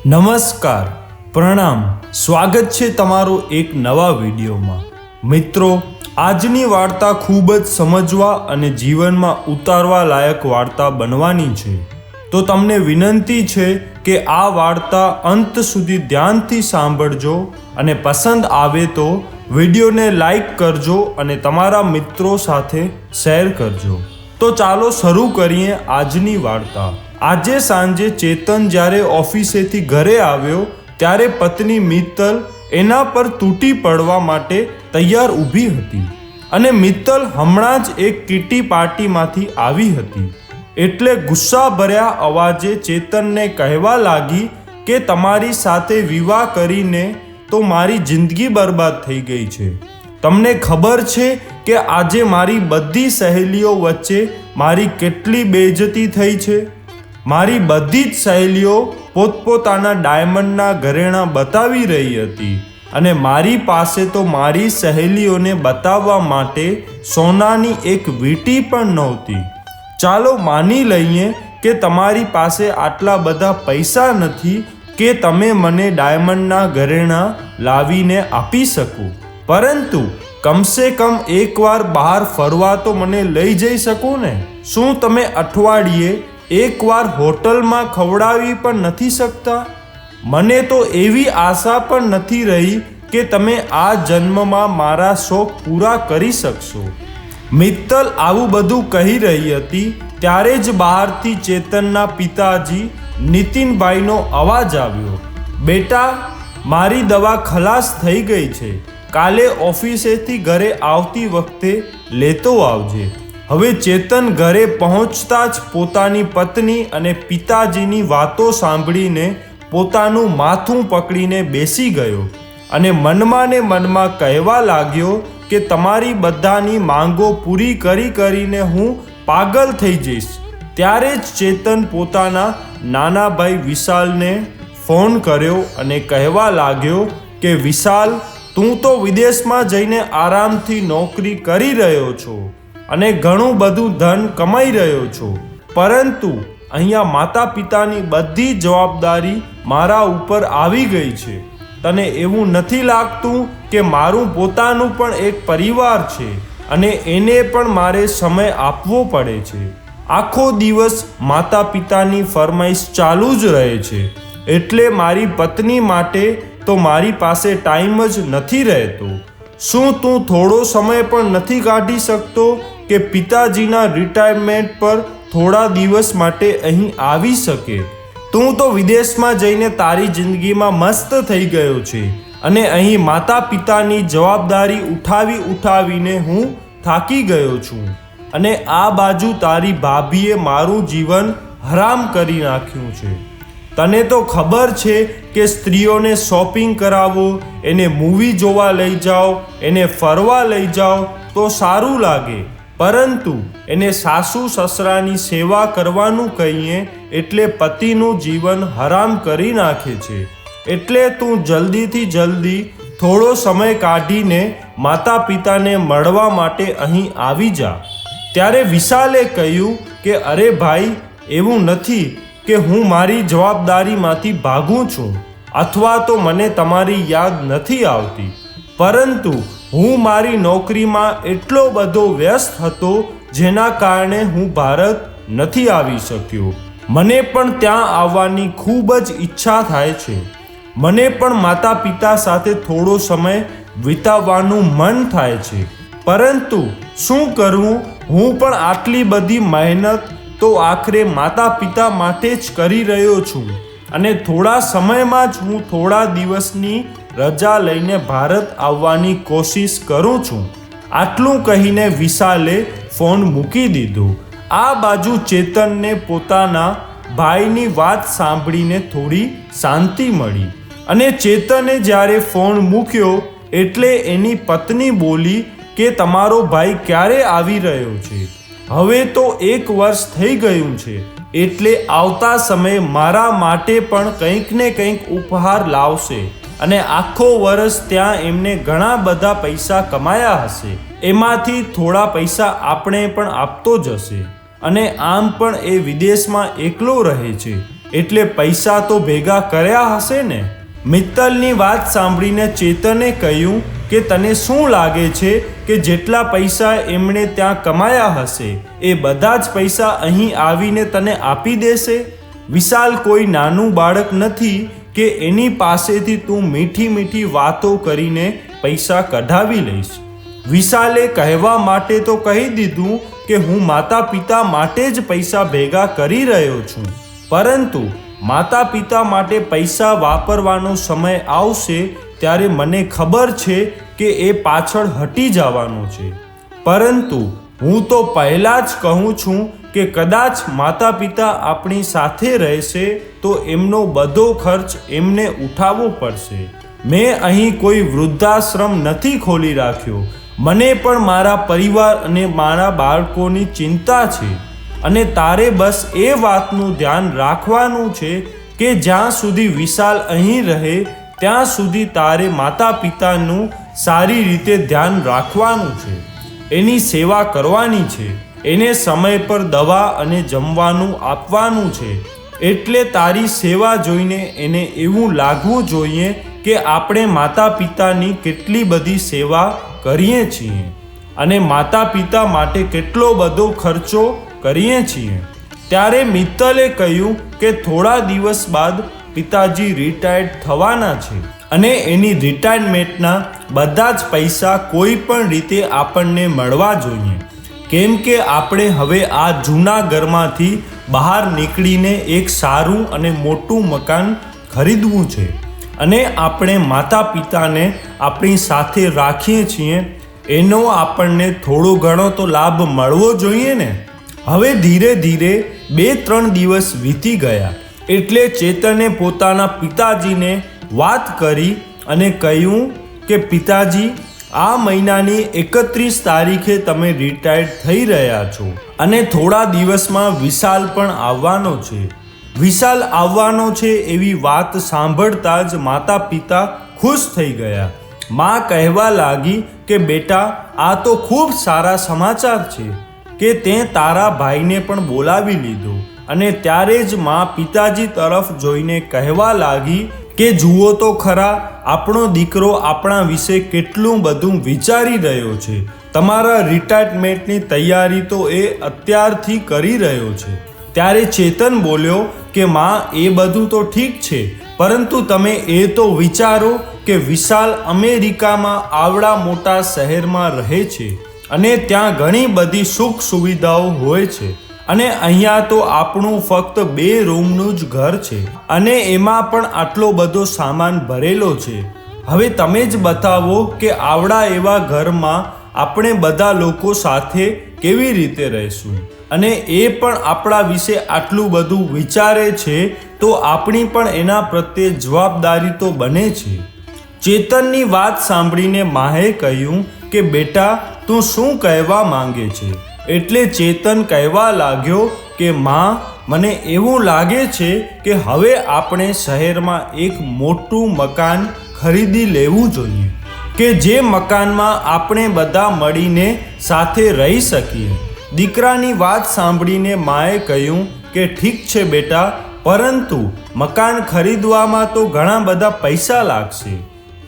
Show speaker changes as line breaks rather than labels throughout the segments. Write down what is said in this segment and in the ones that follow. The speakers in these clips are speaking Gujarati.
નમસ્કાર, પ્રણામ, સ્વાગત છે તમારો એક નવા વિડીયોમાં। મિત્રો, આજની વાર્તા ખૂબ જ સમજવા અને જીવનમાં ઉતારવા લાયક વાર્તા બનવાની છે। તો તમને વિનંતી છે કે આ વાર્તા અંત સુધી ધ્યાનથી સાંભળજો અને પસંદ આવે તો વિડીયોને લાઈક કરજો અને તમારા મિત્રો સાથે શેર કરજો। તો ચાલો શરૂ કરીએ આજની વાર્તા। આજે સાંજે ચેતન જ્યારે ઓફિસેથી ઘરે આવ્યો ત્યારે પત્ની મિત્તલ એના પર તૂટી પડવા માટે તૈયાર ઊભી હતી અને મિત્તલ હમણાં જ એક કીટી પાર્ટીમાંથી આવી હતી। એટલે ગુસ્સાભર્યા અવાજે ચેતનને કહેવા લાગી કે તમારી સાથે વિવાહ કરીને તો મારી જિંદગી બરબાદ થઈ ગઈ છે। તમને ખબર છે કે આજે મારી બધી સહેલીઓ વચ્ચે મારી કેટલી બેઇજ્જતી થઈ છે। મારી બધી જ સહેલીઓ પોતપોતાના ડાયમંડના ઘરેણાં બતાવી રહી હતી અને મારી પાસે તો મારી સહેલીઓને બતાવવા માટે સોનાની એક વીંટી પણ નહોતી। ચાલો માની લઈએ કે તમારી પાસે આટલા બધા પૈસા નથી કે તમે મને ડાયમંડના ઘરેણાં લાવીને આપી શકો, પરંતુ કમસે કમ એકવાર બહાર ફરવા તો મને લઈ જઈ શકો ને? શું તમે અઠવાડિયે એકવાર હોટલમાં ખવડાવી પણ નથી શકતા? મને તો એવી આશા પણ નથી રહી કે તમે આ જન્મમાં મારા શોખ પૂરા કરી શકશો। મિત્તલ આવું બધું કહી રહી હતી ત્યારે જ બહારથી ચેતનના પિતાજી નીતિનભાઈનો અવાજ આવ્યો। બેટા, મારી દવા ખલાસ થઈ ગઈ છે, કાલે ઓફિસેથી ઘરે આવતી વખતે લેતો આવજે। હવે ચેતન ઘરે પહોંચતા જ પોતાની પત્ની અને પિતાજીની વાતો સાંભળીને પોતાનું માથું પકડીને બેસી ગયો અને મનમાં ને મનમાં કહેવા લાગ્યો કે તમારી બધાની માંગો પૂરી કરીને હું પાગલ થઈ જઈશ। ત્યારે જ ચેતન પોતાના નાના ભાઈ વિશાલને ફોન કર્યો અને કહેવા લાગ્યો કે વિશાલ, તું તો વિદેશમાં જઈને આરામથી નોકરી કરી રહ્યો છો અને ઘણું બધું ધન કમાઈ રહ્યો છો, પરંતુ અહીંયા માતા પિતાની બધી જવાબદારી મારા ઉપર આવી ગઈ છે। તને એવું નથી લાગતું કે મારું પોતાનું પણ એક પરિવાર છે અને એને પણ મારે સમય આપવો પડે છે? આખો દિવસ માતા પિતાની ફરમાઈશ ચાલુ જ રહે છે, એટલે મારી પત્ની માટે તો મારી પાસે ટાઈમ જ નથી રહેતો। શું તું થોડો સમય પણ નથી કાઢી શકતો કે પિતાજીના રિટાયરમેન્ટ પર થોડા દિવસ માટે અહીં આવી શકે? તું તો વિદેશમાં જઈને તારી જિંદગીમાં મસ્ત થઈ ગયો છે અને અહીં માતા પિતાની જવાબદારી ઉઠાવીને હું થાકી ગયો છું અને આ બાજુ તારી ભાભીએ મારું જીવન હરામ કરી નાખ્યું છે। તને તો ખબર છે કે સ્ત્રીઓને શોપિંગ કરાવો, એને મૂવી જોવા લઈ જાઓ, એને ફરવા લઈ જાઓ તો સારું લાગે, પરંતુ એને સાસુ સસરાની સેવા કરવાનું કહીએ એટલે પતિનું જીવન હરામ કરી નાખે છે। એટલે તું જલ્દીથી જલ્દી થોડો સમય કાઢીને માતા પિતાને મળવા માટે અહીં આવી જા। ત્યારે વિશાલે કહ્યું કે અરે ભાઈ, એવું નથી કે હું મારી જવાબદારીમાંથી ભાગું છું અથવા તો મને તમારી યાદ નથી આવતી, પરંતુ હું મારી નોકરીમાં એટલો બધો વ્યસ્ત હતો જેના કારણે હું ભારત નથી આવી શક્યો। મને પણ ત્યાં આવવાની ખૂબ જ ઈચ્છા થાય છે, મને પણ માતા પિતા સાથે થોડો સમય વિતાવવાનું મન થાય છે, પરંતુ શું કરવું? હું પણ આટલી બધી મહેનત તો આખરે માતા પિતા માટે જ કરી રહ્યો છું અને થોડા સમયમાં જ હું થોડા દિવસની રજા લઈને ભારત આવવાની કોશિશ કરું છું। આટલું કહીને વિશાલે ફોન મૂકી દીધો। આ બાજુ ચેતનને પોતાના ભાઈની વાત સાંભળીને થોડી શાંતિ મળી અને ચેતને જ્યારે ફોન મૂક્યો એટલે એની પત્ની બોલી કે તમારો ભાઈ ક્યારે આવી રહ્યો છે? હવે તો 1 વર્ષ થઈ ગયું છે, એટલે આવતા સમયે મારા માટે પણ કંઈક ને કંઈક ઉપહાર લાવશે અને આખો વર્ષ ત્યાં એમને ઘણા બધા પૈસા કમાયા હશે, એમાંથી થોડા પૈસા આપણે પણ આપતો જશે અને આમ પણ એ વિદેશમાં એકલો રહે છે, એટલે પૈસા તો ભેગા કર્યા હશે ને? મિત્તલની વાત સાંભળીને ચેતને કહ્યું કે તને શું લાગે છે કે જેટલા પૈસા એમણે ત્યાં કમાયા હશે એ બધા જ પૈસા અહીં આવીને તને આપી દેશે? વિશાલ કોઈ નાનું બાળક નથી કે એની પાસેથી તું મીઠી મીઠી વાતો કરીને પૈસા કઢાવી લઈશ. વિશાલે કહેવા માટે તો કહી દીધું કે હું માતા પિતા માટે જ પૈસા ભેગા કરી રહ્યો છું, પરંતુ માતા પિતા માટે પૈસા વાપરવાનો સમય આવશે ત્યારે મને ખબર છે કે એ પાછળ હટી જવાનો છે. પરંતુ હું તો પહેલાં જ કહું છું કે કદાચ માતા પિતા આપણી સાથે રહેશે તો એમનો બધો ખર્ચ એમને ઉઠાવવો પડશે. મેં અહીં કોઈ વૃદ્ધાશ્રમ નથી ખોલી રાખ્યો. મને પણ મારા પરિવાર અને મારા બાળકોની ચિંતા છે અને તારે બસ એ વાતનું ધ્યાન રાખવાનું છે કે જ્યાં સુધી વિશાલ અહીં રહે ત્યાં સુધી તારે માતા પિતાનું સારી રીતે ધ્યાન રાખવાનું છે, એની સેવા કરવાની છે, એને સમય પર દવા અને જમવાનું આપવાનું છે. એટલે તારી સેવા જોઈને એને એવું લાગવું જોઈએ કે આપણે માતા પિતાની કેટલી બધી સેવા કરીએ છીએ અને માતા પિતા માટે કેટલો બધો ખર્ચો કરીએ છીએ. ત્યારે મિત્તલે કહ્યું કે થોડા દિવસ બાદ પિતાજી રિટાયર્ડ થવાના છે અને એની રિટાયરમેન્ટના બધા જ પૈસા કોઈ પણ રીતે આપણને મળવા જોઈએ, કેમ કે આપણે હવે આ જૂના ઘરમાંથી બહાર નીકળીને એક સારું અને મોટું મકાન ખરીદવું છે અને આપણે માતા પિતાને આપણી સાથે રાખીએ છીએ એનો આપણને થોડો ઘણો તો લાભ મળવો જોઈએ ને. હવે ધીરે ધીરે 2-3 દિવસ વીતી ગયા એટલે ચેતને પોતાના પિતાજીને વાત કરી અને કહ્યું કે પિતાજી, આ મહિનાની 31 તારીખે તમે રિટાયર્ડ થઈ રહ્યા છો અને થોડા દિવસમાં વિશાલ પણ આવવાનો છે. વિશાલ આવવાનો છે એવી વાત સાંભળતા જ માતા પિતા ખુશ થઈ ગયા. માં કહેવા લાગી કે બેટા, આ તો ખૂબ સારા સમાચાર છે કે તે તારા ભાઈને પણ બોલાવી લીધો. અને ત્યારે જ માં પિતાજી તરફ જોઈને કહેવા લાગી કે જુઓ તો ખરા, આપણો દીકરો આપણા વિશે કેટલું બધું વિચારી રહ્યો છે. તમારા રિટાયરમેન્ટની તૈયારી તો એ અત્યારથી કરી રહ્યો છે. ત્યારે ચેતન બોલ્યો કે માં, એ બધું તો ઠીક છે, પરંતુ તમે એ તો વિચારો કે વિશાલ અમેરિકામાં આવડા મોટા શહેરમાં રહે છે અને ત્યાં ઘણી બધી સુખ સુવિધાઓ હોય છે અને અહીંયા તો આપણું ફક્ત 2 રૂમનું જ ઘર છે અને એમાં પણ આટલો બધો સામાન ભરેલો છે. હવે તમે જ બતાવો કે આવડા એવા ઘરમાં આપણે બધા લોકો સાથે કેવી રીતે રહીશું, અને એ પણ આપણા વિશે આટલું બધું વિચારે છે તો આપણી પણ એના પ્રત્યે જવાબદારી તો બને છે. ચેતનની વાત સાંભળીને માએ કહ્યું કે બેટા, તું શું કહેવા માંગે છે? એટલે ચેતન કહેવા લાગ્યો કે માં, મને એવું લાગે છે કે હવે આપણે શહેરમાં એક મોટું મકાન ખરીદી લેવું જોઈએ કે જે મકાનમાં આપણે બધા મળીને સાથે રહી શકીએ. દીકરાની વાત સાંભળીને માએ કહ્યું કે ઠીક છે બેટા, પરંતુ મકાન ખરીદવામાં તો ઘણા બધા પૈસા લાગશે.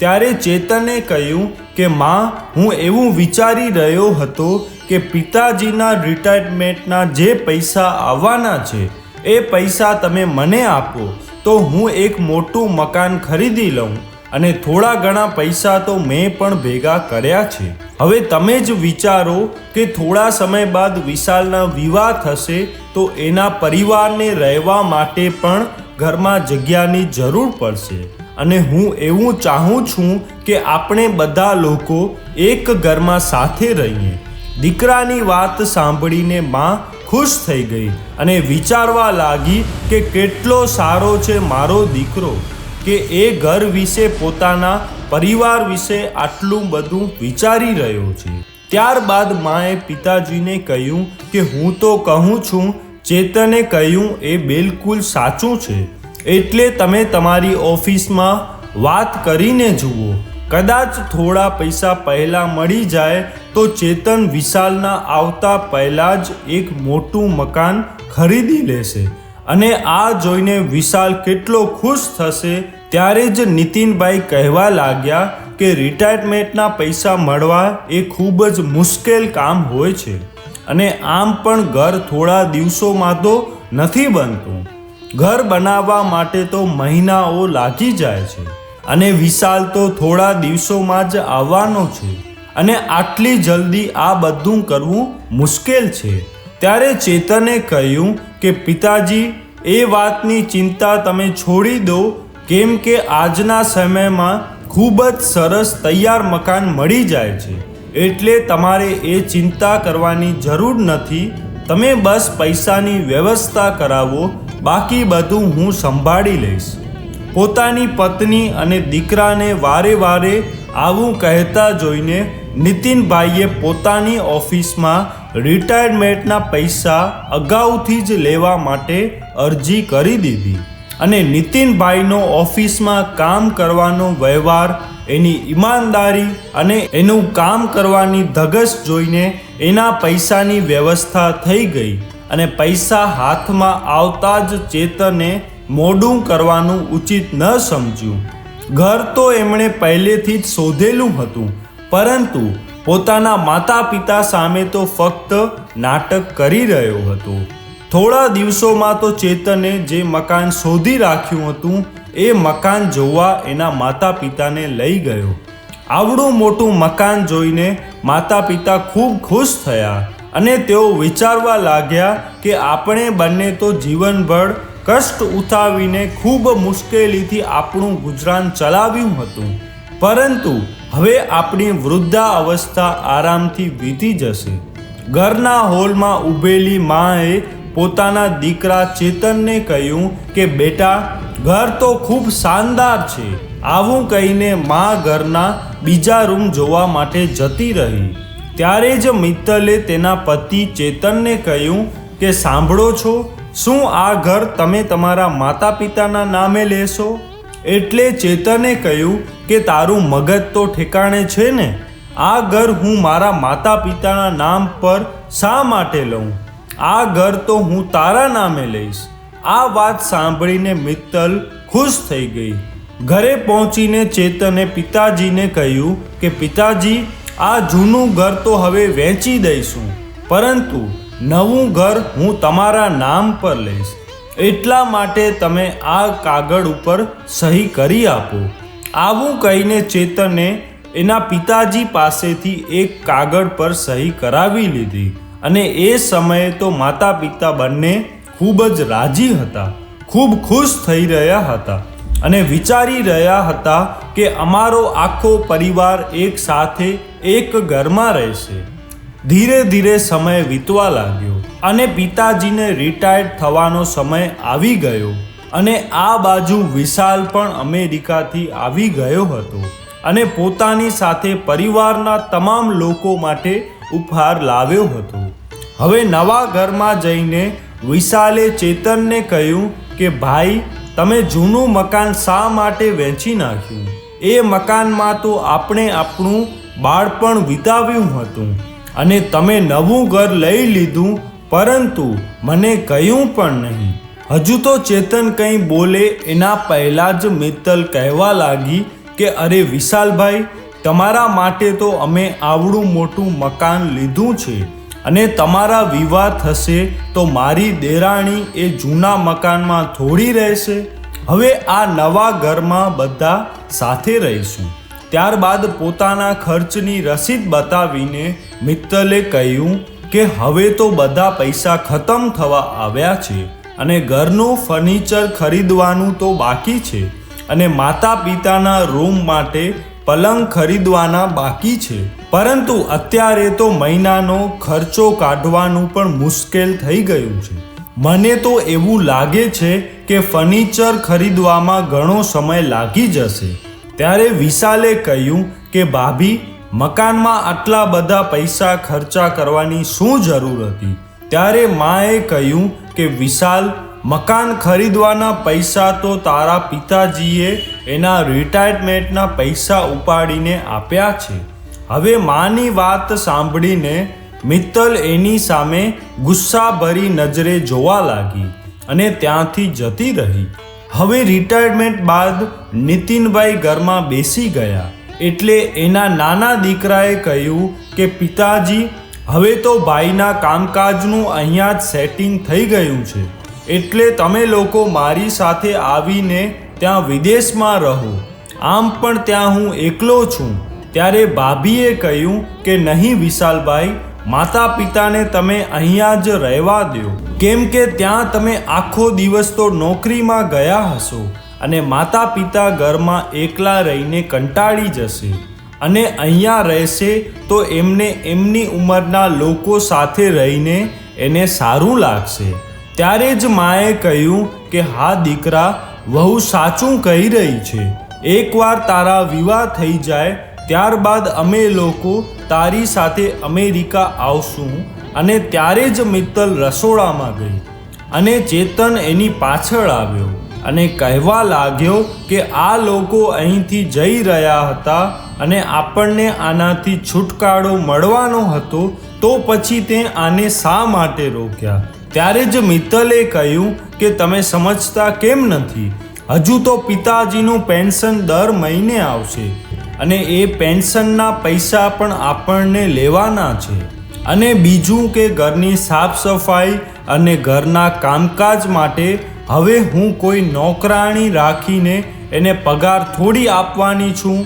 ત્યારે ચેતને કહ્યું કે માં, હું એવું વિચારી રહ્યો હતો કે પિતાજીના રિટાયરમેન્ટના જે પૈસા આવવાના છે એ પૈસા તમે મને આપો તો હું એક મોટું મકાન ખરીદી લઉં, અને થોડા ઘણા પૈસા તો મેં પણ ભેગા કર્યા છે. હવે તમે જ વિચારો કે થોડા સમય બાદ વિશાલના વિવાહ થશે તો એના પરિવારને રહેવા માટે પણ ઘરમાં જગ્યાની જરૂર પડશે, અને હું એવું ચાહું છું કે આપણે બધા લોકો એક ઘરમાં સાથે રહીએ. દીકરાની વાત સાંભળીને માં ખુશ થઈ ગઈ અને વિચારવા લાગી કે કેટલો સારો છે મારો દીકરો કે એ ઘર વિશે, પોતાના પરિવાર વિશે આટલું બધું વિચારી રહ્યો છે. ત્યારબાદ માએ પિતાજીને કહ્યું કે હું તો કહું છું. ચેતને કહ્યું એ બિલકુલ સાચું છે, એટલે તમે તમારી ઓફિસમાં વાત કરીને જુઓ. કદાચ થોડા પૈસા પહેલાં મળી જાય તો ચેતન વિશાલના આવતા પહેલાં જ એક મોટું મકાન ખરીદી લેશે અને આ જોઈને વિશાલ કેટલો ખુશ થશે ત્યારે જ નીતિનભાઈ કહેવા લાગ્યા કે રિટાયરમેન્ટના પૈસા મળવા એ ખૂબ જ મુશ્કેલ કામ હોય છે અને આમ પણ ઘર થોડા દિવસોમાં તો નથી બનતું. ઘર બનાવવા માટે તો મહિનાઓ લાગી જાય છે અને વિશાલ તો થોડા દિવસોમાં જ આવવાનો છે અને આટલી જલ્દી આ બધું કરવું મુશ્કેલ છે. ત્યારે ચેતને કહ્યું કે પિતાજી, એ વાતની ચિંતા તમે છોડી દો, કેમ કે આજના સમયમાં ખૂબ જ સરસ તૈયાર મકાન મળી જાય છે, એટલે તમારે એ ચિંતા કરવાની જરૂર નથી. તમે બસ પૈસાની વ્યવસ્થા કરાવો, બાકી બધું હું સંભાળી લઈશ. પોતાની પત્ની અને દીકરાને વારે વારે આવું કહેતા જોઈને નીતિનભાઈએ પોતાની ઓફિસમાં રિટાયરમેન્ટના પૈસા અગાઉથી જ લેવા માટે અરજી કરી દીધી અને નીતિનભાઈનો ઓફિસમાં કામ કરવાનો વ્યવહાર, એની ઈમાનદારી અને એનું કામ કરવાની ધગશ જોઈને એના પૈસાની વ્યવસ્થા થઈ ગઈ અને પૈસા હાથમાં આવતા જ ચેતને મોડું કરવાનું ઉચિત ન સમજ્યું. ઘર તો એમણે પહેલેથી જ શોધેલું હતું, પરંતુ પોતાના માતા પિતા સામે તો ફક્ત નાટક કરી રહ્યો હતો. થોડા દિવસોમાં તો ચેતને જે મકાન શોધી રાખ્યું હતું એ મકાન જોવા એના માતા પિતાને લઈ ગયો. આવડું મોટું મકાન જોઈને માતા પિતા ખૂબ ખુશ થયા અને તેઓ વિચારવા લાગ્યા કે આપણે બંને તો જીવનભર કષ્ટ ઉઠાવીને ખૂબ મુશ્કેલીથી આપણું ગુજરાન ચલાવ્યું હતું, પરંતુ હવે આપણી વૃદ્ધા અવસ્થા આરામથી વીતી જશે. ઘરના હોલમાં ઊભેલી માએ પોતાના દીકરા ચેતનને કહ્યું કે બેટા, ઘર તો ખૂબ શાનદાર છે. આવું કહીને મા ઘરના બીજા રૂમ જોવા માટે જતી રહી. ત્યારે જ મિત્તલે તેના પતિ ચેતનને કહ્યું કે સાંભળો છો, શું આ ઘર તમે તમારા માતા પિતાના નામે લેશો? એટલે ચેતને કહ્યું કે તારું મગજ તો ઠેકાણે છે ને, આ ઘર હું મારા માતા પિતાના નામ પર શા માટે લઉં? આ ઘર તો હું તારા નામે લઈશ. આ વાત સાંભળીને મિત્તલ ખુશ થઈ ગઈ. ઘરે પહોંચીને ચેતને પિતાજીને કહ્યું કે પિતાજી, આ જૂનું ઘર તો હવે વેચી દઈશું, પરંતુ નવું ઘર હું તમારા નામ પર લઈશ. એટલા માટે તમે આ કાગળ ઉપર સહી કરી આપો. આવું કહીને ચેતને એના પિતાજી પાસેથી એક કાગળ પર સહી કરાવી લીધી અને એ સમયે તો માતા પિતા બંને ખૂબ જ રાજી હતા, ખૂબ ખુશ થઈ રહ્યા હતા અને વિચારી રહ્યા હતા કે અમારો આખો પરિવાર એક સાથે એક ઘરમાં રહેશે. ધીરે ધીરે સમય વીતવા લાગ્યો અને પિતાજીને રિટાયર્ડ થવાનો સમય આવી ગયો અને આ બાજુ વિશાલ પણ અમેરિકાથી આવી ગયો હતો અને પોતાની સાથે પરિવારના તમામ લોકો માટે ઉપહાર લાવ્યો હતો. હવે નવા ઘરમાં જઈને વિશાલે ચેતનને કહ્યું કે ભાઈ, તમે જૂનું મકાન શા માટે વેચી નાખ્યું? એ મકાનમાં તો આપણે આપણું બાળપણ વિતાવ્યું હતું અને તમે નવું ઘર લઈ લીધું, પરંતુ મને કહ્યું પણ નહીં. હજુ તો ચેતન કંઈ બોલે એના પહેલાં જ મિત્તલ કહેવા લાગી કે અરે વિશાલભાઈ, તમારા માટે તો અમે આવડું મોટું મકાન લીધું છે અને તમારા વિવાહ થશે તો મારી દેરાણી એ જૂના મકાનમાં થોડી રહેશે. હવે આ નવા ઘરમાં બધા સાથે રહીશું. ત્યારબાદ પોતાના ખર્ચની રસીદ બતાવીને મિત્તલે કહ્યું કે હવે તો બધા પૈસા ખતમ થવા આવ્યા છે અને ઘરનું ફર્નિચર ખરીદવાનું તો બાકી છે અને માતા પિતાના રૂમ માટે પલંગ ખરીદવાના બાકી છે, પરંતુ અત્યારે તો મહિનાનો ખર્ચો કાઢવાનું પણ મુશ્કેલ થઈ ગયું છે. મને તો એવું લાગે છે કે ફર્નિચર ખરીદવામાં ઘણો સમય લાગી જશે. ત્યારે વિશાલે કહ્યું કે ભાભી, મકાનમાં આટલા બધા પૈસા ખર્ચા કરવાની શું જરૂર હતી? ત્યારે માએ કહ્યું કે વિશાલ, મકાન ખરીદવાના પૈસા તો તારા પિતાજીએ એના રિટાયરમેન્ટના પૈસા ઉપાડીને આપ્યા છે. હવે માની વાત સાંભળીને મિત્તલ એની સામે ગુસ્સાભરી નજરે જોવા લાગી. અને ત્યાંથી જતી રહી. હવે રિટાયરમેન્ટ બાદ નીતિનભાઈ ઘરમાં બેસી ગયા એટલે એના નાના દીકરાએ કહ્યું કે પિતાજી, હવે તો ભાઈના કામકાજનું અહીંયા જ સેટિંગ થઈ ગયું છે, એટલે તમે લોકો મારી સાથે આવીને ત્યાં વિદેશમાં રહો. આમ પણ ત્યાં હું એકલો છું. ત્યારે ભાભીએ કહ્યું કે નહીં વિશાલભાઈ, માતા પિતાને તમે અહીંયા જ રહેવા દો, કેમ કે ત્યાં તમે આખો દિવસ તો નોકરીમાં ગયા હશો અને માતા પિતા ઘરમાં એકલા રહીને કંટાળી જશે અને અહીંયા રહેશે તો એમને એમની ઉંમરના લોકો સાથે રહીને એને સારું લાગશે. ત્યારે જ માએ કહ્યું કે હા દીકરા, વહુ સાચું કહી રહી છે. એકવાર તારા વિવાહ થઈ જાય ત્યારબાદ અમે લોકો તારી સાથે અમેરિકા આવશું. અને ત્યારે જ મિત્તલ રસોડામાં ગઈ અને ચેતન એની પાછળ આવ્યો અને કહેવા લાગ્યો કે આ લોકો અહીંથી જઈ રહ્યા હતા અને આપણને આનાથી છુટકારો મળવાનો હતો, તો પછી તે આને શા માટે રોક્યા? ત્યારે જ મિત્તલે કહ્યું કે તમે સમજતા કેમ નથી? હજુ તો પિતાજીનું પેન્શન દર મહિને આવશે અને એ પેન્શનના પૈસા પણ આપણને લેવાના છે. અને બીજું કે ઘરની સાફ સફાઈ અને ઘરના કામકાજ માટે હવે હું કોઈ નોકરાણી રાખીને એને પગાર થોડી આપવાની છું.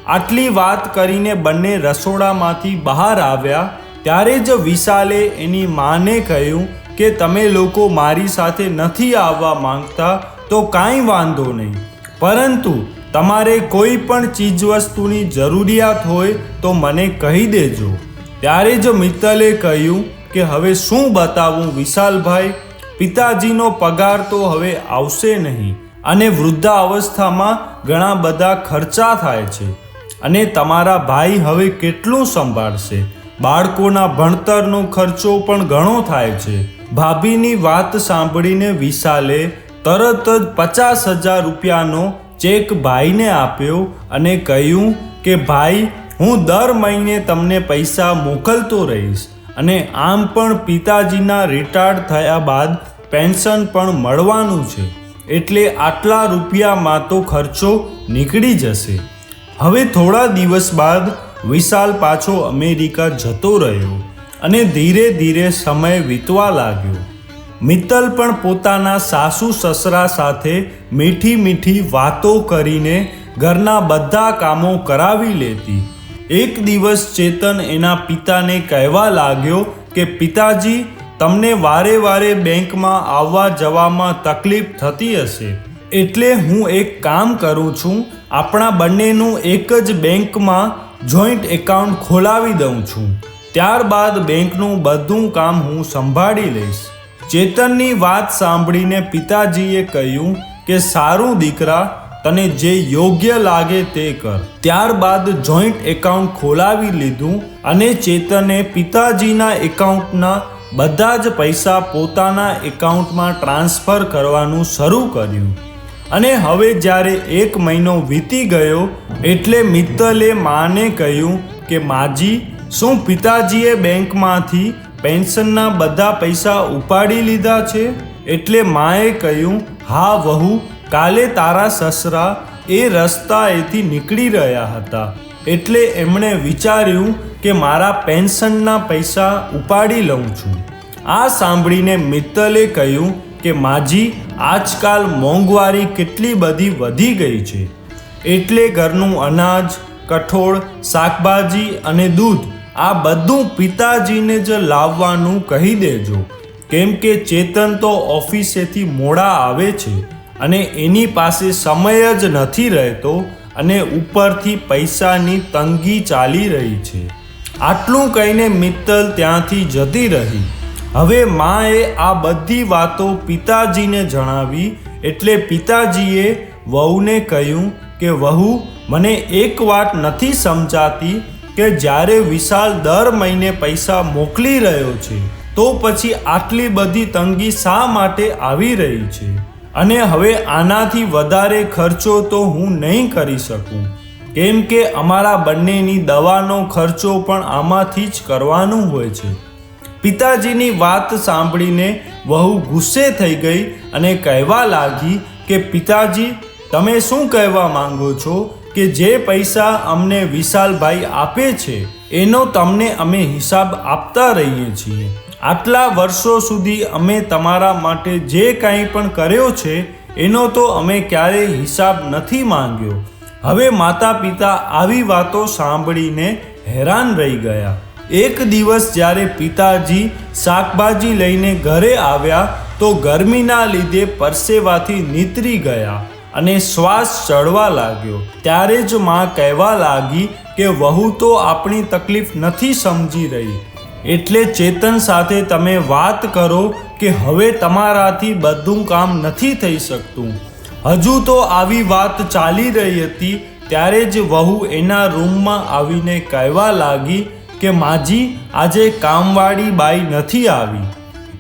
આટલી વાત કરીને બંને રસોડામાંથી બહાર આવ્યા. ત્યારે જ વિશાલે એની માને કહ્યું કે તમે લોકો મારી સાથે નથી આવવા માંગતા તો કાંઈ વાંધો નહીં, પરંતુ તમારે કોઈ પણ ચીજવસ્તુની જરૂરિયાત હોય તો મને કહી દેજો. ત્યારે જ મિત્તલે કહ્યું કે હવે શું બતાવું વિશાલભાઈ, પિતાજીનો પગાર તો હવે આવશે નહીં અને વૃદ્ધાવસ્થામાં ઘણા બધા ખર્ચા થાય છે અને તમારા ભાઈ હવે કેટલું સંભાળશે? બાળકોના ભણતરનો ખર્ચો પણ ઘણો થાય છે. ભાભીની વાત સાંભળીને વિશાલે તરત જ 50,000 રૂપિયાનો ચેક ભાઈને આપ્યો અને કહ્યું કે ભાઈ, હું દર મહિને તમને પૈસા મોકલતો રહીશ અને આમ પણ પિતાજીના રિટાયર્ડ થયા બાદ પેન્શન પણ મળવાનું છે, એટલે આટલા રૂપિયામાં તો ખર્ચો નીકળી જશે. હવે થોડા દિવસ બાદ વિશાલ પાછો અમેરિકા જતો રહ્યો અને ધીરે ધીરે સમય વીતવા લાગ્યો. મિત્તલ પણ પોતાના સાસુ સસરા સાથે મીઠી મીઠી વાતો કરીને ઘરના બધા કામો કરાવી લેતી. એક દિવસ ચેતન એના પિતાને કહેવા લાગ્યો કે પિતાજી, તમને વારે વારે બેંકમાં આવવા જવામાં તકલીફ થતી હશે, એટલે હું એક કામ કરું છું, આપણા બંનેનું એક જ બેંકમાં જોઈન્ટ એકાઉન્ટ ખોલાવી દઉં છું. ત્યારબાદ બેંકનું બધું કામ હું સંભાળી લઈશ. ચેતનની વાત સાંભળીને પિતાજીએ કહ્યું કે સારું દીકરા, તને જે યોગ્ય લાગે તે કર. ત્યારબાદ જોઈન્ટ એકાઉન્ટ ખોલાવી લીધું અને ચેતને પિતાજીના એકાઉન્ટના બધા જ પૈસા પોતાના એકાઉન્ટમાં ટ્રાન્સફર કરવાનું શરૂ કર્યું. અને હવે જ્યારે 1 મહિનો વીતી ગયો એટલે મિત્તલે માને કહ્યું કે માજી, શું પિતાજીએ બેંકમાંથી પેન્શનના બધા પૈસા ઉપાડી લીધા છે? એટલે માએ કહ્યું, હા વહુ, કાલે તારા સસરા એ રસ્તાએથી નીકળી રહ્યા હતા એટલે એમણે વિચાર્યું કે મારા પેન્શનના પૈસા ઉપાડી લઉં છું. આ સાંભળીને મિત્તલે કહ્યું કે માજી, આજકાલ મોંઘવારી કેટલી બધી વધી ગઈ છે, એટલે ઘરનું અનાજ, કઠોળ, શાકભાજી અને દૂધ આ બધું પિતાજીને જ લાવવાનું કહી દેજો, કેમ કે ચેતન તો ઓફિસેથી મોડા આવે છે અને એની પાસે સમય જ નથી રહેતો અને ઉપરથી પૈસાની તંગી ચાલી રહી છે. આટલું કહીને મિત્તલ ત્યાંથી જતી રહી. હવે માએ આ બધી વાતો પિતાજીને જણાવી એટલે પિતાજીએ વહુને કહ્યું કે વહુ, મને એક વાત નથી સમજાતી કે જ્યારે વિશાલ દર મહિને પૈસા મોકલી રહ્યો છે તો પછી આટલી બધી તંગી શા માટે આવી રહી છે? અને હવે આનાથી વધારે ખર્ચો તો હું નહીં કરી શકું, કેમ કે અમારા બંનેની દવાનો ખર્ચો પણ આમાંથી જ કરવાનું હોય છે. પિતાજીની વાત સાંભળીને વહુ ગુસ્સે થઈ ગઈ અને કહેવા લાગી કે પિતાજી, તમે શું કહેવા માંગો છો કે જે પૈસા અમને વિશાલભાઈ આપે છે એનો તમને અમે હિસાબ આપતા રહીએ છીએ. આટલા વર્ષો સુધી અમે તમારા માટે જે કંઈ પણ કર્યો છે એનો તો અમે ક્યારેય હિસાબ નથી માંગ્યો. હવે માતા પિતા આવી વાતો સાંભળીને હેરાન રહી ગયા. એક દિવસ જ્યારે પિતાજી શાકભાજી લઈને ઘરે આવ્યા તો ગરમીના લીધે પરસેવાથી નીતરી ગયા અને શ્વાસ ચડવા લાગ્યો. ત્યારે જ માં કહેવા લાગી કે વહુ તો આપણી તકલીફ નથી સમજી રહી, એટલે ચેતન સાથે તમે વાત કરો કે હવે તમારાથી બધું કામ નથી થઈ શકતું. હજુ તો આવી વાત ચાલી રહી હતી ત્યારે જ વહુ એના રૂમમાં આવીને કહેવા લાગી કે માજી, આજે કામવાળી બાઈ નથી આવી,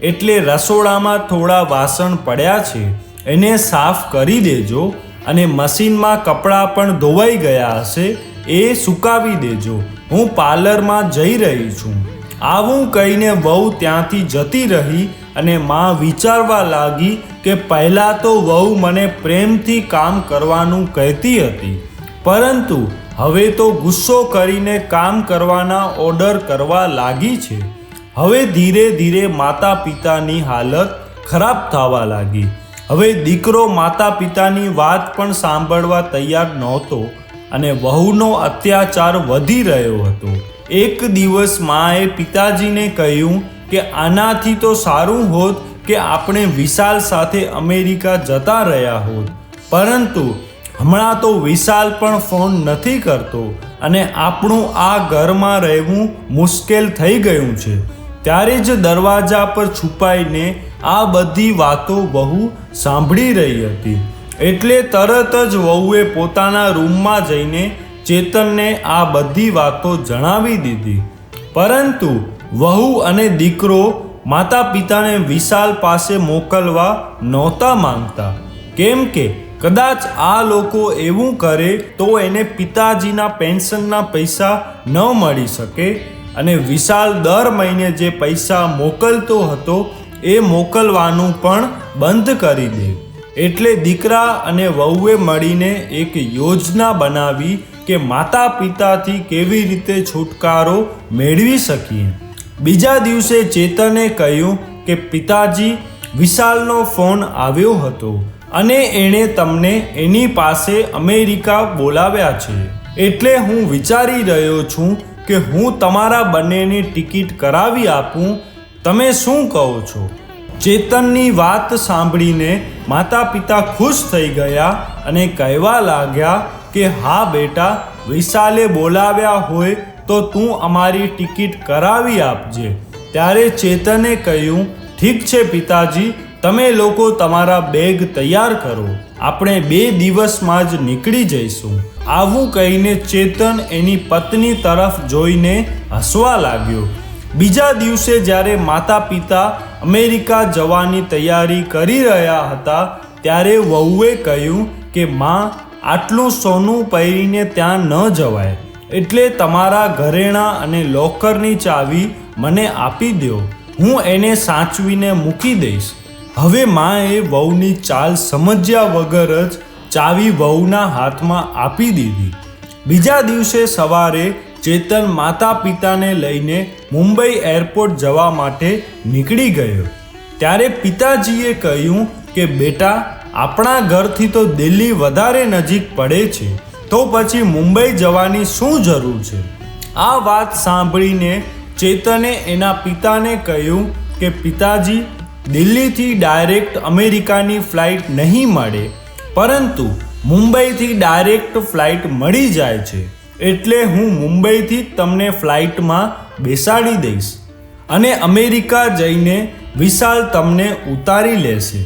એટલે રસોડામાં થોડા વાસણ પડ્યા છે, એને સાફ કરી દેજો અને મશીનમાં કપડાં પણ ધોવાઈ ગયા હશે, એ સુકાવી દેજો, હું પાર્લરમાં જઈ રહી છું. આવું કહીને વહુ ત્યાંથી જતી રહી અને માં વિચારવા લાગી કે પહેલાં તો વહુ મને પ્રેમથી કામ કરવાનું કહેતી હતી, પરંતુ હવે તો ગુસ્સો કરીને કામ કરવાના ઓર્ડર કરવા લાગી છે. હવે ધીરે ધીરે માતા પિતાની હાલત ખરાબ થવા લાગી. હવે દીકરો માતા પિતાની વાત પણ સાંભળવા તૈયાર નહોતો અને વહુનો અત્યાચાર વધી રહ્યો હતો. એક દિવસ માએ પિતાજીને કહ્યું કે આનાથી તો સારું હોત કે આપણે વિશાલ સાથે અમેરિકા જતા રહ્યા હોત, પરંતુ હમણાં તો વિશાલ પણ ફોન નથી કરતો અને આપણું આ ઘરમાં રહેવું મુશ્કેલ થઈ ગયું છે. ત્યારે જ દરવાજા પર છુપાઈને આ બધી વાતો વહુ સાંભળી રહી હતી, એટલે તરત જ વહુએ પોતાના રૂમમાં જઈને ચેતનને આ બધી વાતો જણાવી દીધી. પરંતુ વહુ અને દીકરો માતા પિતાને વિશાલ પાસે મોકલવા નહોતા માંગતા, કેમ કે કદાચ આ લોકો એવું કરે તો એને પિતાજીના પેન્શનના પૈસા ન મળી શકે અને વિશાલ દર મહિને જે પૈસા મોકલતો હતો એ મોકલવાનું પણ બંધ કરી દે. એટલે દીકરા અને વહુએ મળીને એક યોજના બનાવી કે માતા પિતાથી કેવી રીતે છુટકારો મેળવી શકીએ. બીજા દિવસે ચેતને કહ્યું કે પિતાજી, વિશાલનો ફોન આવ્યો હતો અને એણે તમને એની પાસે અમેરિકા બોલાવ્યા છે, એટલે હું વિચારી રહ્યો છું કે હું તમારા બંનેની ટિકિટ કરાવી આપું. તમે શું કહો છો? ચેતનની વાત સાંભળીને માતા પિતા ખુશ થઈ ગયા અને કહેવા લાગ્યા કે હા બેટા, વિશાલે બોલાવ્યા હોય તો તું અમારી ટિકિટ કરાવી આપજે. ત્યારે ચેતને કહ્યું, ઠીક છે પિતાજી, તમે લોકો તમારા બેગ તૈયાર કરો, આપણે 2 દિવસમાં જ નીકળી જઈશું. આવું કહીને ચેતન એની પત્ની તરફ જોઈને હસવા લાગ્યો. બીજા દિવસે જ્યારે માતા પિતા અમેરિકા જવાની તૈયારી કરી રહ્યા હતા ત્યારે વહુએ કહ્યું કે માં, આટલું સોનું પહેરીને ત્યાં ન જવાય, એટલે તમારા ઘરેણાં અને લોકરની ચાવી મને આપી દો, હું એને સાચવીને મૂકી દઈશ. હવે માએ વહુની ચાલ સમજ્યા વગર જ ચાવી વહુના હાથમાં આપી દીધી. બીજા દિવસે સવારે ચેતન માતા પિતાને લઈને મુંબઈ એરપોર્ટ જવા માટે નીકળી ગયો. ત્યારે પિતાજીએ કહ્યું કે બેટા, આપણા ઘરથી તો દિલ્હી વધારે નજીક પડે છે, તો પછી મુંબઈ જવાની શું જરૂર છે? આ વાત સાંભળીને ચેતને એના પિતાને કહ્યું કે પિતાજી, દિલ્હીથી ડાયરેક્ટ અમેરિકાની ફ્લાઇટ નહીં મળે, પરંતુ મુંબઈથી ડાયરેક્ટ ફ્લાઇટ મળી જાય છે, એટલે હું મુંબઈથી તમને ફ્લાઇટમાં બેસાડી દઈશ અને અમેરિકા જઈને વિશાલ તમને ઉતારી લેશે.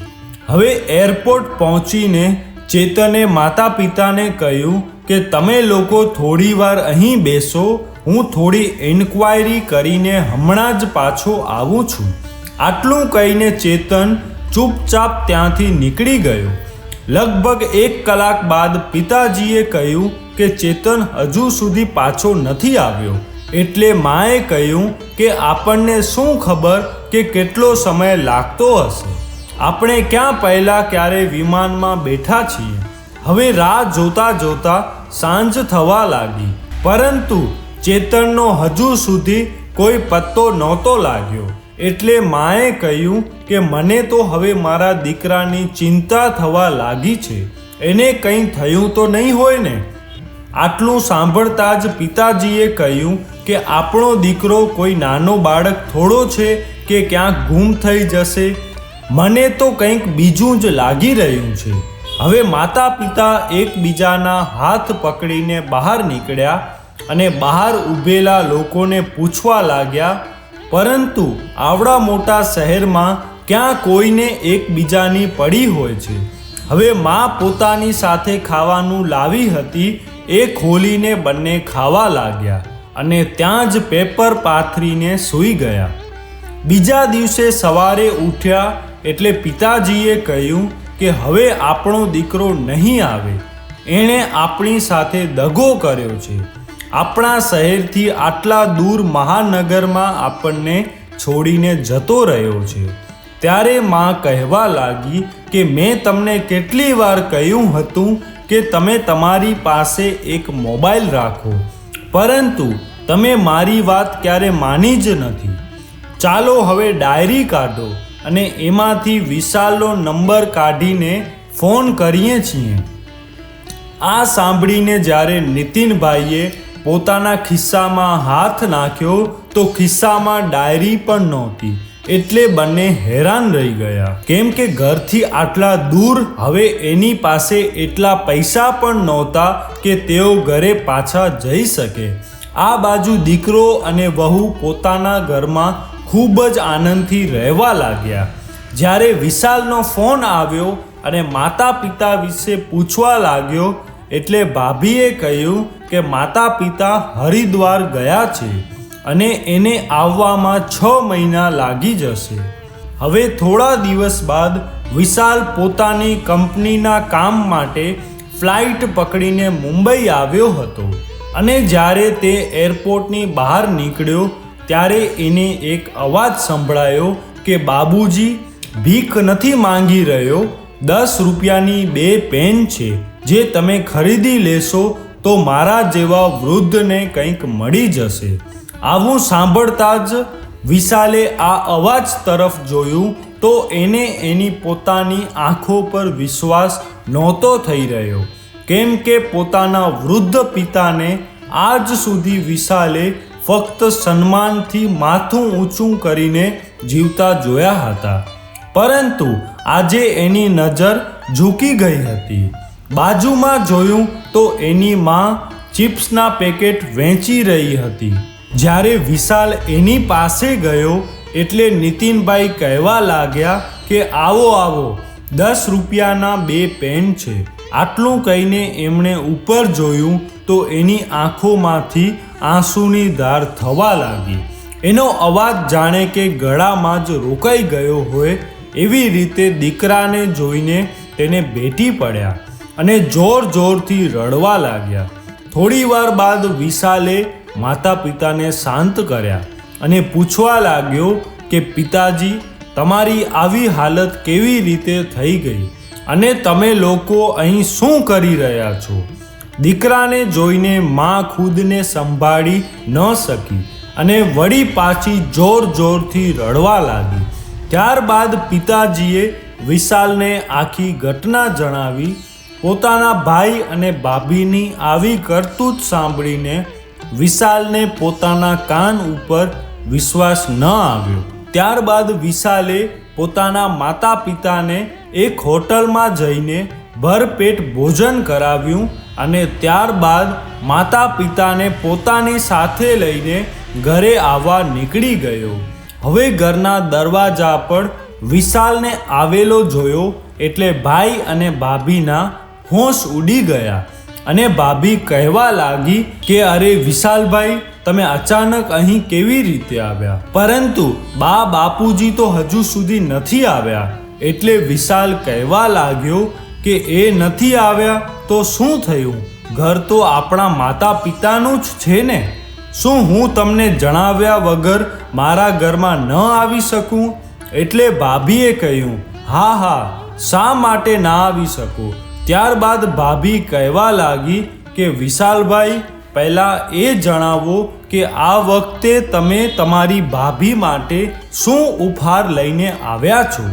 હવે એરપોર્ટ પહોંચીને ચેતને માતા પિતાને કહ્યું કે તમે લોકો થોડી વાર અહીં બેસો, હું થોડી ઇન્ક્વાયરી કરીને હમણાં જ પાછો આવું છું. આટલું કહીને ચેતન ચૂપચાપ ત્યાંથી નીકળી ગયો. લગભગ 1 કલાક બાદ પિતાજીએ કહ્યું કે ચેતન હજુ સુધી પાછો નથી આવ્યો, એટલે માએ કહ્યું કે આપણને શું ખબર કે કેટલો સમય લાગતો હશે. આપણે ક્યાં પહેલાં ક્યારે વિમાનમાં બેઠા છીએ. હવે રાહ જોતા જોતા સાંજ થવા લાગી, પરંતુ ચેતનનો હજુ સુધી કોઈ પત્તો નહોતો લાગ્યો. એટલે માએ કહ્યું કે મને તો હવે મારા દીકરાની ચિંતા થવા લાગી છે. એને કંઈ થયું તો નહીં હોય ને? આટલું સાંભળતા જ પિતાજીએ કહ્યું કે આપણો દીકરો કોઈ નાનો બાળક થોડો છે કે ક્યાંક ગુમ થઈ જશે. મને તો કંઈક બીજું જ લાગી રહ્યું છે. હવે માતા પિતા એકબીજાના હાથ પકડીને બહાર નીકળ્યા અને બહાર ઊભેલા લોકોને પૂછવા લાગ્યા, પરંતુ આવડા મોટા શહેરમાં ક્યાં કોઈને એકબીજાની પડી હોય છે. હવે મા પોતાની સાથે ખાવાનું લાવી હતી એ ખોલીને બંને ખાવા લાગ્યા અને ત્યાં જ પેપર પાથરીને સૂઈ ગયા. બીજા દિવસે સવારે ઉઠ્યા એટલે પિતાજીએ કહ્યું કે હવે આપણો દીકરો નહીં આવે. એણે આપણી સાથે દગો કર્યો છે. આપણા શહેરથી આટલા દૂર મહાનગરમાં આપણને છોડીને જતો રહ્યો છે. ત્યારે માં કહેવા લાગી કે મેં તમને કેટલી વાર કહ્યું હતું કે તમે તમારી પાસે એક મોબાઈલ રાખો, પરંતુ તમે મારી વાત ક્યારે માની જ નથી. ચાલો હવે ડાયરી કાઢો અને એમાંથી વિશાલનો નંબર કાઢીને ફોન કરીએ છીએ. આ સાંભળીને જ્યારે નીતિનભાઈએ પોતાના ખિસ્સામાં હાથ નાખ્યો તો ખિસ્સામાં ડાયરી પણ નહોતી. એટલે બંને હેરાન રહી ગયા, કેમ કે ઘરથી આટલા દૂર હવે એની પાસે એટલા પૈસા પણ નહોતા કે તેઓ ઘરે પાછા જઈ શકે. આ બાજુ દીકરો અને વહુ પોતાના ઘરમાં ખૂબ જ આનંદથી રહેવા લાગ્યા. જ્યારે વિશાલનો ફોન આવ્યો અને માતા પિતા વિશે પૂછવા લાગ્યો એટલે ભાભીએ કહ્યું કે માતા પિતા હરિદ્વાર ગયા છે અને એને આવવામાં 6 મહિના લાગી જશે. હવે થોડા દિવસ બાદ વિશાલ પોતાની કંપનીના કામ માટે ફ્લાઇટ પકડીને મુંબઈ આવ્યો હતો અને જ્યારે તે એરપોર્ટની બહાર નીકળ્યો ત્યારે એને એક અવાજ સંભળાયો કે બાબુજી, ભીખ નથી માંગી રહ્યો, 10 રૂપિયાની 2 પેન છે, જે તમે ખરીદી લેશો તો મારા જેવા વૃદ્ધને કંઈક મળી જશે. આવું સાંભળતા જ વિશાલે આ અવાજ તરફ જોયું તો એને એની પોતાની આંખો પર વિશ્વાસ નહોતો થઈ રહ્યો, કેમ કે પોતાના વૃદ્ધ પિતાને આજ સુધી વિશાલે ફક્ત સન્માનથી માથું ઊંચું કરીને જીવતા જોયા હતા. પરંતુ આજે એની નજર ઝૂકી ગઈ હતી. બાજુમાં જોયું તો એની માં ચિપ્સના પેકેટ વેચી રહી હતી. જ્યારે વિશાલ એની પાસે ગયો એટલે નીતિનભાઈ કહેવા લાગ્યા કે આવો આવો, 10 રૂપિયાના 2 પેન છે. આટલું કહીને એમણે ઉપર જોયું તો એની આંખોમાંથી આંસુની ધાર થવા લાગી. એનો અવાજ જાણે કે ગળામાં જ રોકાઈ ગયો હોય એવી રીતે દીકરાને જોઈને તેને ભેટી પડ્યા અને જોર જોરથી રડવા લાગ્યા. થોડી વાર બાદ વિશાલે માતા પિતાને શાંત કર્યા અને પૂછવા લાગ્યો કે પિતાજી, તમારી આવી હાલત કેવી રીતે થઈ ગઈ અને તમે લોકો અહીં શું કરી રહ્યા છો? દીકરાને જોઈને માં ખુદને સંભાળી ન શકી અને વળી પાછી જોર જોરથી રડવા લાગી. ત્યારબાદ પિતાજીએ વિશાલને આખી ઘટના જણાવી. પોતાના ભાઈ અને ભાભીની આવી કરતૂત સાંભળીને વિશાલને પોતાના કાન ઉપર વિશ્વાસ ન આવ્યો. ત્યારબાદ વિશાલે પોતાના માતા પિતાને એક હોટલમાં જઈને ભરપેટ ભોજન કરાવ્યું અને ત્યારબાદ માતા પિતાને પોતાની સાથે લઈને ઘરે આવવા નીકળી ગયો. હવે ઘરના દરવાજા પર વિશાલને આવેલો જોયો એટલે ભાઈ અને ભાભીના હોશ ઉડી ગયા અને ભાભી કહેવા લાગી કે અરે વિશાલભાઈ, તમે અચાનક અહીં કેવી રીતે આવ્યા? પરંતુ બા બાપુજી તો હજુ સુધી નથી આવ્યા. એટલે વિશાલ કહેવા લાગ્યો કે એ નથી આવ્યા તો શું થયું? ઘર તો આપણા માતા પિતાનું જ છે ને. શું હું તમને જણાવ્યા વગર મારા ઘરમાં ન આવી શકું? એટલે ભાભીએ કહ્યું, હા, શા માટે ના આવી શકો? ત્યારબાદ ભાભી કહેવા લાગી કે વિશાલભાઈ, પહેલાં એ જણાવો કે આ વખતે તમે તમારી ભાભી માટે શું ઉપહાર લઈને આવ્યા છો?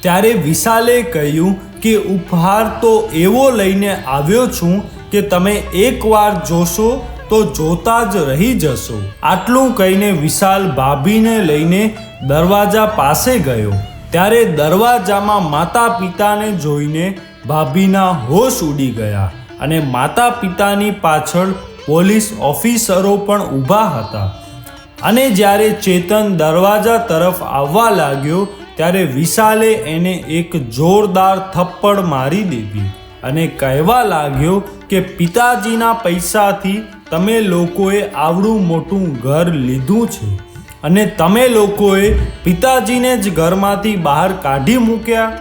ત્યારે વિશાલે કહ્યું કે ઉપહાર તો એવો લઈને આવ્યો છું કે તમે એકવાર જોશો તો જોતા જ રહી જશો. આટલું કહીને વિશાલ ભાભીને લઈને દરવાજા પાસે ગયો. ત્યારે દરવાજામાં માતા પિતાને જોઈને ભાભીના હોશ ઉડી ગયા અને માતા પિતાની પાછળ પોલીસ ઓફિસરો પણ ઊભા હતા. અને જ્યારે ચેતન દરવાજા તરફ આવવા લાગ્યો ત્યારે વિશાલે એને એક જોરદાર થપ્પડ મારી દીધી અને કહેવા લાગ્યો કે પિતાજીના પૈસાથી તમે લોકોએ આવડું મોટું ઘર લીધું છે અને તમે લોકોએ પિતાજીને જ ઘરમાંથી બહાર કાઢી મૂક્યા.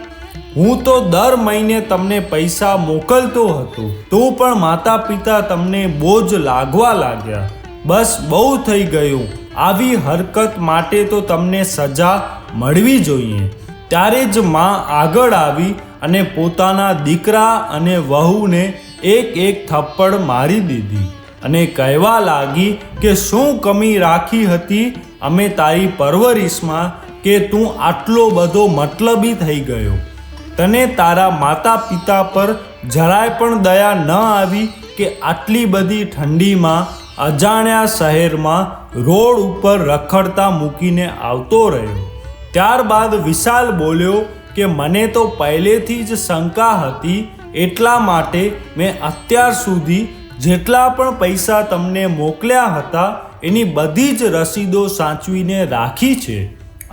હું તો દર મહિને તમને પૈસા મોકલતો હતો તો પણ માતા પિતા તમને બોજ લાગવા લાગ્યા. બસ બહુ થઈ ગયું. આવી હરકત માટે તો તમને સજા મળવી જોઈએ. ત્યારે જ માં આગળ આવી અને પોતાના દીકરા અને વહુને એક એક થપ્પડ મારી દીધી અને કહેવા લાગી કે શું કમી રાખી હતી અમે તારી પરવરિશમાં કે તું આટલો બધો મતલબી થઈ ગયો? તને તારા માતા પિતા પર જરાય પણ દયા ન આવી કે આટલી બધી ઠંડીમાં અજાણ્યા શહેરમાં રોડ ઉપર રખડતા મૂકીને આવતો રહ્યો. ત્યારબાદ વિશાલ બોલ્યો કે મને તો પહેલેથી જ શંકા હતી, એટલા માટે મેં અત્યાર સુધી જેટલા પણ પૈસા તમને મોકલ્યા હતા એની બધી જ રસીદો સાચવીને રાખી છે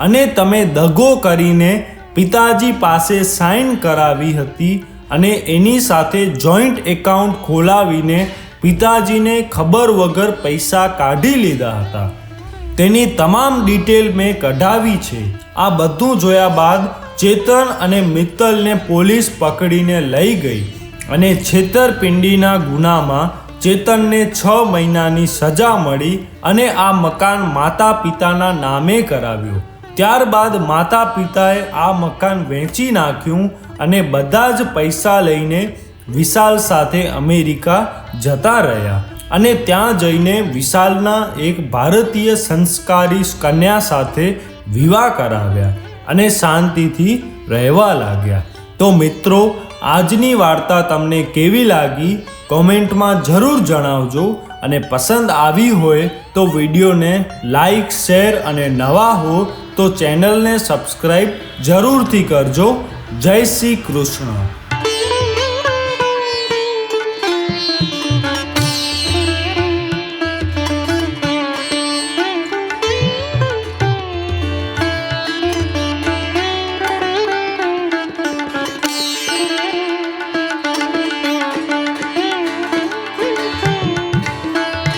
અને તમે દગો કરીને પિતાજી પાસે સાઇન કરાવી હતી અને એની સાથે જોઈન્ટ એકાઉન્ટ ખોલાવીને પિતાજીને ખબર વગર પૈસા કાઢી લીધા હતા. તેની તમામ ડિટેલ મેં કઢાવી છે. આ બધું જોયા બાદ ચેતન અને મિત્તલને પોલીસ પકડીને લઈ ગઈ અને છેતરપિંડીના ગુનામાં ચેતનને 6 મહિનાની સજા મળી અને આ મકાન માતા પિતાના નામે કરાવ્યું. ત્યારબાદ માતા પિતાએ આ મકાન વેચી નાખ્યું અને બધા જ પૈસા લઈને વિશાલ સાથે અમેરિકા જતા રહ્યા અને ત્યાં જઈને વિશાલના એક ભારતીય સંસ્કારી કન્યા સાથે વિવાહ કરાવ્યા અને શાંતિથી રહેવા લાગ્યા. તો મિત્રો, આજની વાર્તા તમને કેવી લાગી કોમેન્ટમાં જરૂર જણાવજો અને પસંદ આવી હોય તો વિડીયોને લાઈક, શેર અને નવા હો તો ચેનલને સબસ્ક્રાઈબ જરૂરથી કરજો. જય શ્રી કૃષ્ણ.